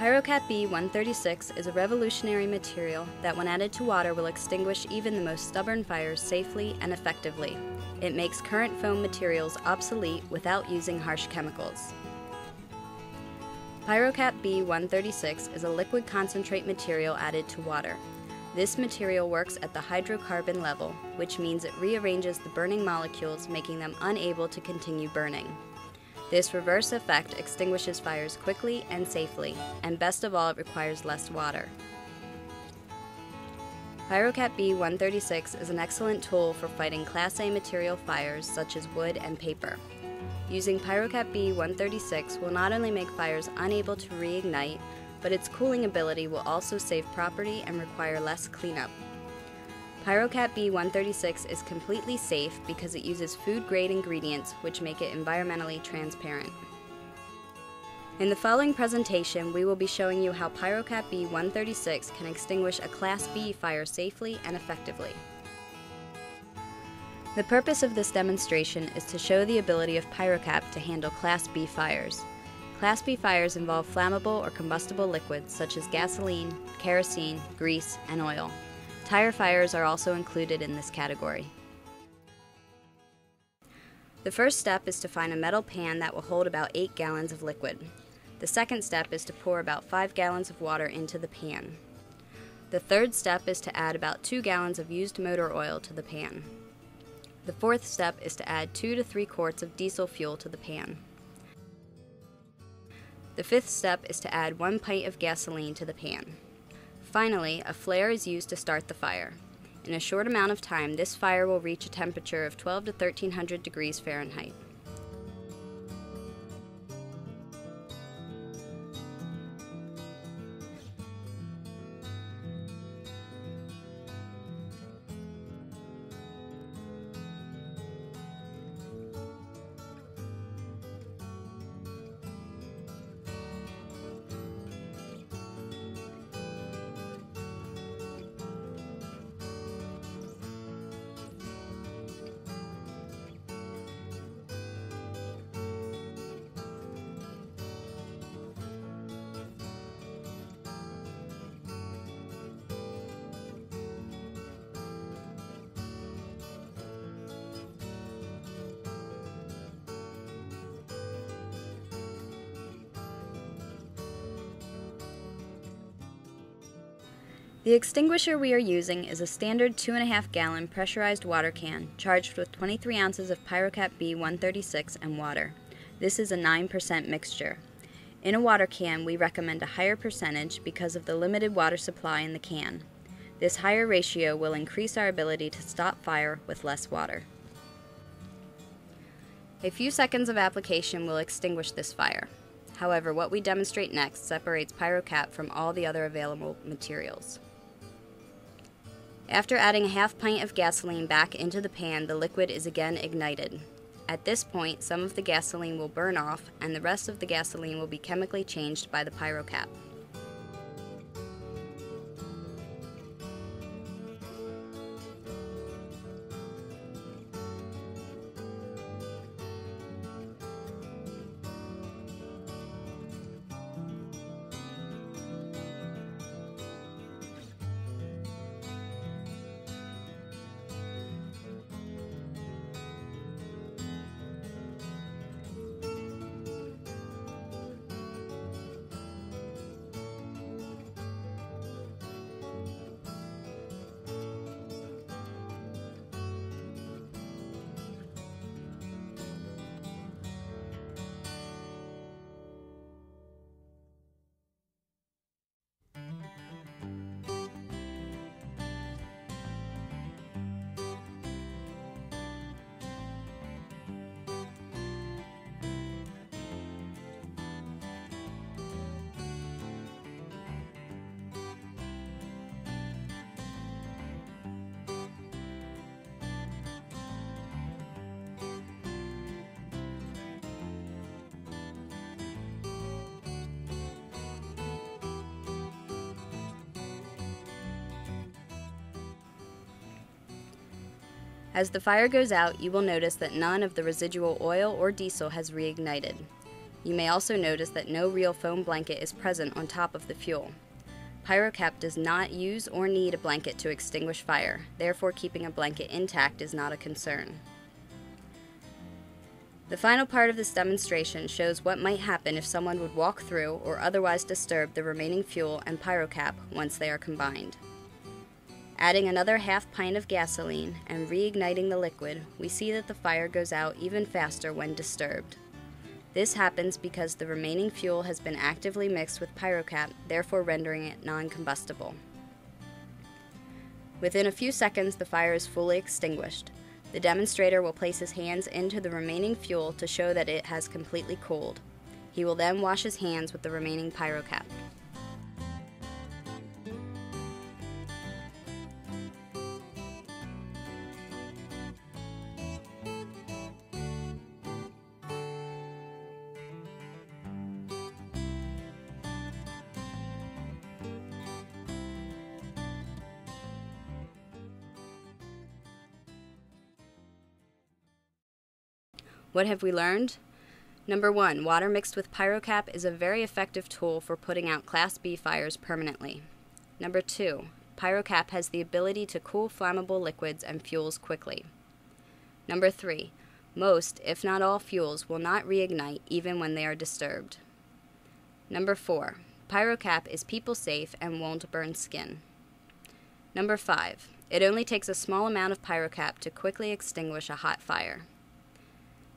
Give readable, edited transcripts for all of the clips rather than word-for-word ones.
PyroCap B136 is a revolutionary material that when added to water will extinguish even the most stubborn fires safely and effectively. It makes current foam materials obsolete without using harsh chemicals. PyroCap B136 is a liquid concentrate material added to water. This material works at the hydrocarbon level, which means it rearranges the burning molecules, making them unable to continue burning. This reverse effect extinguishes fires quickly and safely, and best of all, it requires less water. PyroCap B136 is an excellent tool for fighting Class A material fires such as wood and paper. Using PyroCap B136 will not only make fires unable to reignite, but its cooling ability will also save property and require less cleanup. PyroCap B136 is completely safe because it uses food-grade ingredients which make it environmentally transparent. In the following presentation, we will be showing you how PyroCap B136 can extinguish a Class B fire safely and effectively. The purpose of this demonstration is to show the ability of PyroCap to handle Class B fires. Class B fires involve flammable or combustible liquids such as gasoline, kerosene, grease, and oil. Tire fires are also included in this category. The first step is to find a metal pan that will hold about 8 gallons of liquid. The second step is to pour about 5 gallons of water into the pan. The third step is to add about 2 gallons of used motor oil to the pan. The fourth step is to add 2 to 3 quarts of diesel fuel to the pan. The fifth step is to add 1 pint of gasoline to the pan. Finally, a flare is used to start the fire. In a short amount of time, this fire will reach a temperature of 12 to 1300 degrees Fahrenheit. The extinguisher we are using is a standard 2.5 gallon pressurized water can charged with 23 ounces of PyroCap B136 and water. This is a 9% mixture. In a water can, we recommend a higher percentage because of the limited water supply in the can. This higher ratio will increase our ability to stop fire with less water. A few seconds of application will extinguish this fire. However, what we demonstrate next separates PyroCap from all the other available materials. After adding a half pint of gasoline back into the pan, the liquid is again ignited. At this point, some of the gasoline will burn off, and the rest of the gasoline will be chemically changed by the PyroCap. As the fire goes out, you will notice that none of the residual oil or diesel has reignited. You may also notice that no real foam blanket is present on top of the fuel. PyroCap does not use or need a blanket to extinguish fire, therefore keeping a blanket intact is not a concern. The final part of this demonstration shows what might happen if someone would walk through or otherwise disturb the remaining fuel and PyroCap once they are combined. Adding another half pint of gasoline and reigniting the liquid, we see that the fire goes out even faster when disturbed. This happens because the remaining fuel has been actively mixed with PyroCap, therefore rendering it non-combustible. Within a few seconds, the fire is fully extinguished. The demonstrator will place his hands into the remaining fuel to show that it has completely cooled. He will then wash his hands with the remaining PyroCap. What have we learned? Number 1, water mixed with PyroCap is a very effective tool for putting out Class B fires permanently. Number 2, PyroCap has the ability to cool flammable liquids and fuels quickly. Number 3, most, if not all, fuels will not reignite even when they are disturbed. Number 4, PyroCap is people safe and won't burn skin. Number 5, it only takes a small amount of PyroCap to quickly extinguish a hot fire.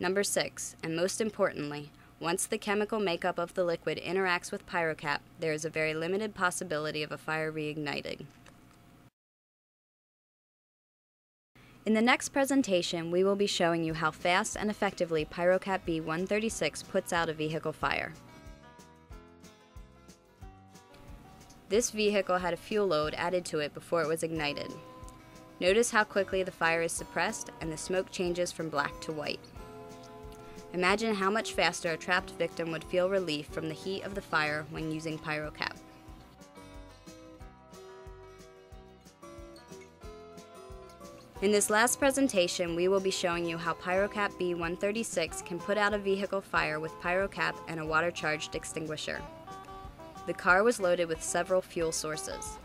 Number 6, and most importantly, once the chemical makeup of the liquid interacts with PyroCap, there is a very limited possibility of a fire reigniting. In the next presentation, we will be showing you how fast and effectively PyroCap B136 puts out a vehicle fire. This vehicle had a fuel load added to it before it was ignited. Notice how quickly the fire is suppressed and the smoke changes from black to white. Imagine how much faster a trapped victim would feel relief from the heat of the fire when using PyroCap. In this last presentation, we will be showing you how PyroCap B136 can put out a vehicle fire with PyroCap and a water-charged extinguisher. The car was loaded with several fuel sources.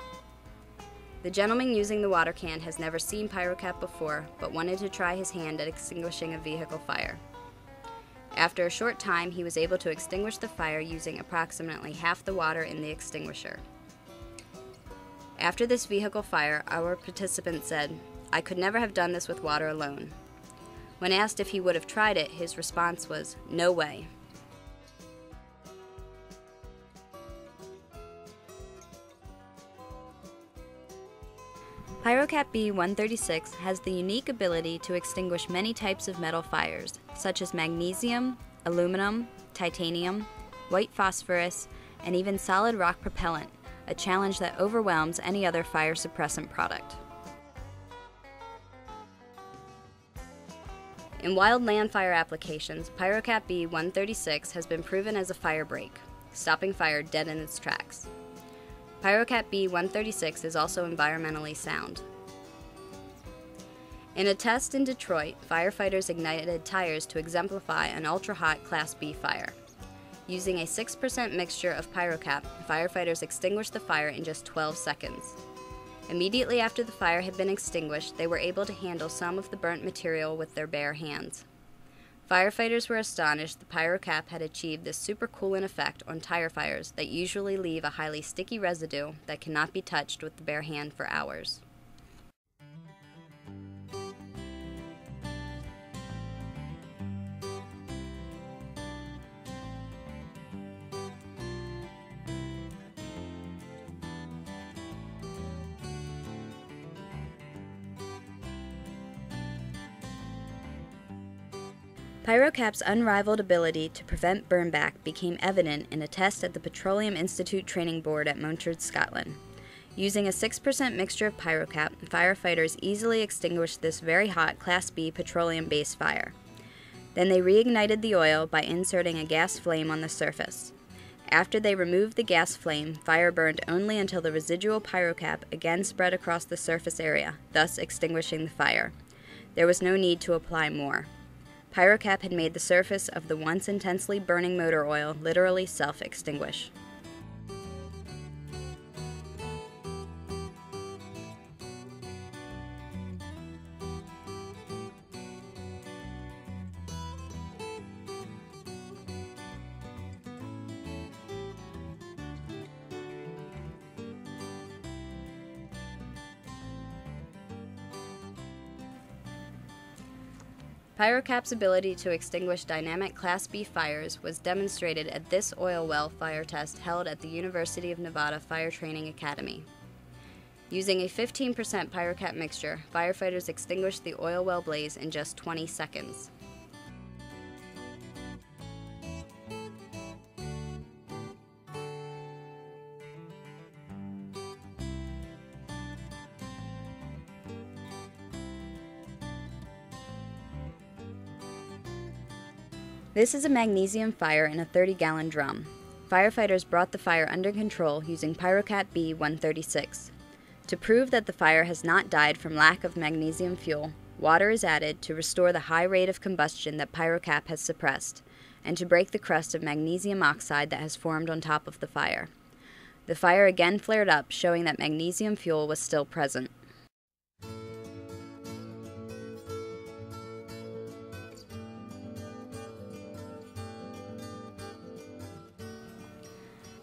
The gentleman using the water can has never seen PyroCap before, but wanted to try his hand at extinguishing a vehicle fire. After a short time, he was able to extinguish the fire using approximately half the water in the extinguisher. After this vehicle fire, our participant said, "I could never have done this with water alone." When asked if he would have tried it, his response was, "No way." PyroCap B136 has the unique ability to extinguish many types of metal fires, such as magnesium, aluminum, titanium, white phosphorus, and even solid rock propellant, a challenge that overwhelms any other fire suppressant product. In wildland fire applications, PyroCap B136 has been proven as a fire brake, stopping fire dead in its tracks. PyroCap B136 is also environmentally sound. In a test in Detroit, firefighters ignited tires to exemplify an ultra-hot Class B fire. Using a 6% mixture of PyroCap, firefighters extinguished the fire in just 12 seconds. Immediately after the fire had been extinguished, they were able to handle some of the burnt material with their bare hands. Firefighters were astonished the PyroCap had achieved this supercoolant effect on tire fires that usually leave a highly sticky residue that cannot be touched with the bare hand for hours. PyroCap's unrivaled ability to prevent burnback became evident in a test at the Petroleum Institute Training Board at Montford, Scotland. Using a 6% mixture of PyroCap, firefighters easily extinguished this very hot Class B petroleum-based fire. Then they reignited the oil by inserting a gas flame on the surface. After they removed the gas flame, fire burned only until the residual PyroCap again spread across the surface area, thus extinguishing the fire. There was no need to apply more. PyroCap had made the surface of the once intensely burning motor oil literally self-extinguish. PyroCap's ability to extinguish dynamic Class B fires was demonstrated at this oil well fire test held at the University of Nevada Fire Training Academy. Using a 15% PyroCap mixture, firefighters extinguished the oil well blaze in just 20 seconds. This is a magnesium fire in a 30-gallon drum. Firefighters brought the fire under control using PyroCap B136. To prove that the fire has not died from lack of magnesium fuel, water is added to restore the high rate of combustion that PyroCap has suppressed, and to break the crust of magnesium oxide that has formed on top of the fire. The fire again flared up, showing that magnesium fuel was still present.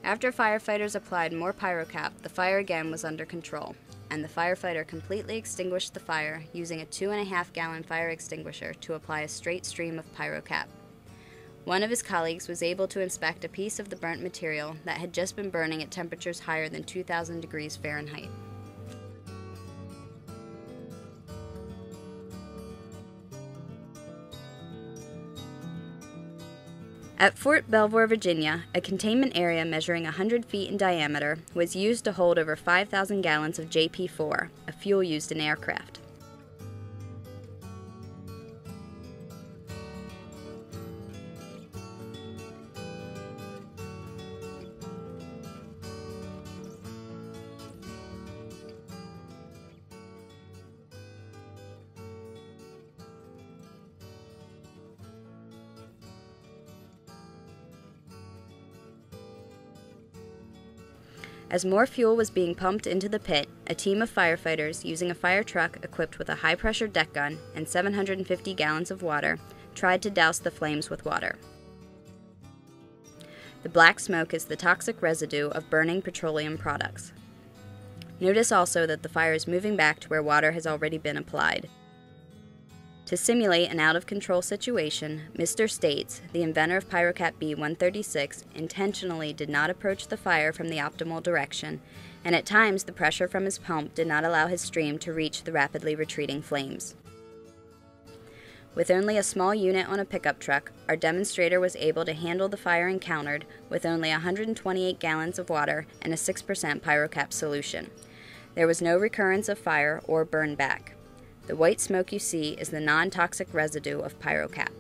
After firefighters applied more PyroCap, the fire again was under control, and the firefighter completely extinguished the fire using a 2.5-gallon fire extinguisher to apply a straight stream of PyroCap. One of his colleagues was able to inspect a piece of the burnt material that had just been burning at temperatures higher than 2,000 degrees Fahrenheit. At Fort Belvoir, Virginia, a containment area measuring 100 feet in diameter was used to hold over 5,000 gallons of JP4, a fuel used in aircraft. As more fuel was being pumped into the pit, a team of firefighters using a fire truck equipped with a high-pressure deck gun and 750 gallons of water tried to douse the flames with water. The black smoke is the toxic residue of burning petroleum products. Notice also that the fire is moving back to where water has already been applied. To simulate an out-of-control situation, Mr. States, the inventor of PyroCap B136, intentionally did not approach the fire from the optimal direction, and at times the pressure from his pump did not allow his stream to reach the rapidly retreating flames. With only a small unit on a pickup truck, our demonstrator was able to handle the fire encountered with only 128 gallons of water and a 6% PyroCap solution. There was no recurrence of fire or burn back. The white smoke you see is the non-toxic residue of PyroCap.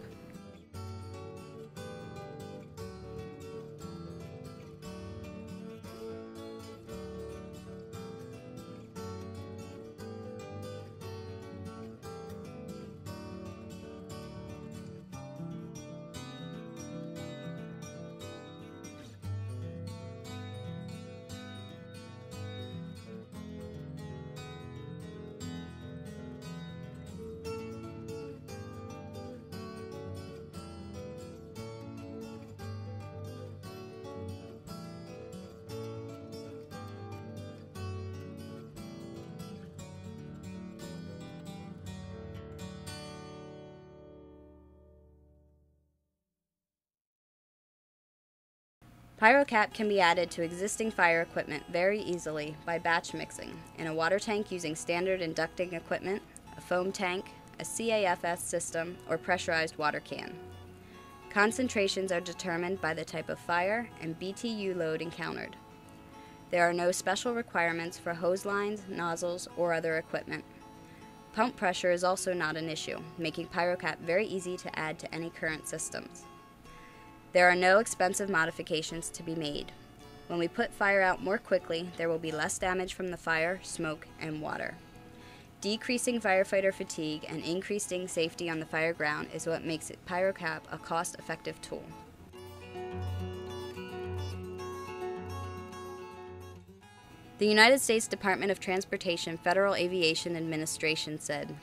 PyroCap can be added to existing fire equipment very easily by batch mixing in a water tank using standard inducting equipment, a foam tank, a CAFS system, or pressurized water can. Concentrations are determined by the type of fire and BTU load encountered. There are no special requirements for hose lines, nozzles, or other equipment. Pump pressure is also not an issue, making PyroCap very easy to add to any current systems. There are no expensive modifications to be made. When we put fire out more quickly, there will be less damage from the fire, smoke, and water. Decreasing firefighter fatigue and increasing safety on the fire ground is what makes PyroCap a cost-effective tool. The United States Department of Transportation Federal Aviation Administration said,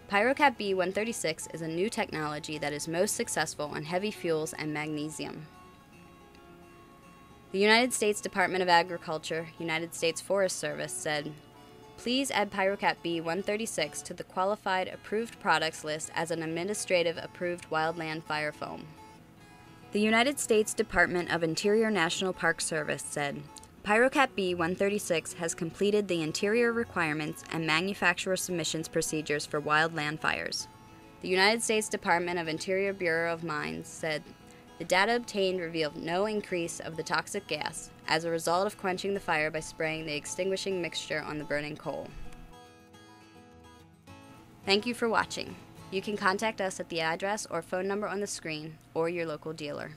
PyroCap B136 is a new technology that is most successful on heavy fuels and magnesium. The United States Department of Agriculture, United States Forest Service said, please add PyroCap B136 to the qualified approved products list as an administrative approved wildland fire foam. The United States Department of Interior National Park Service said, PyroCap B136 has completed the interior requirements and manufacturer submissions procedures for wildland fires. The United States Department of Interior Bureau of Mines said, the data obtained revealed no increase of the toxic gas as a result of quenching the fire by spraying the extinguishing mixture on the burning coal. Thank you for watching. You can contact us at the address or phone number on the screen or your local dealer.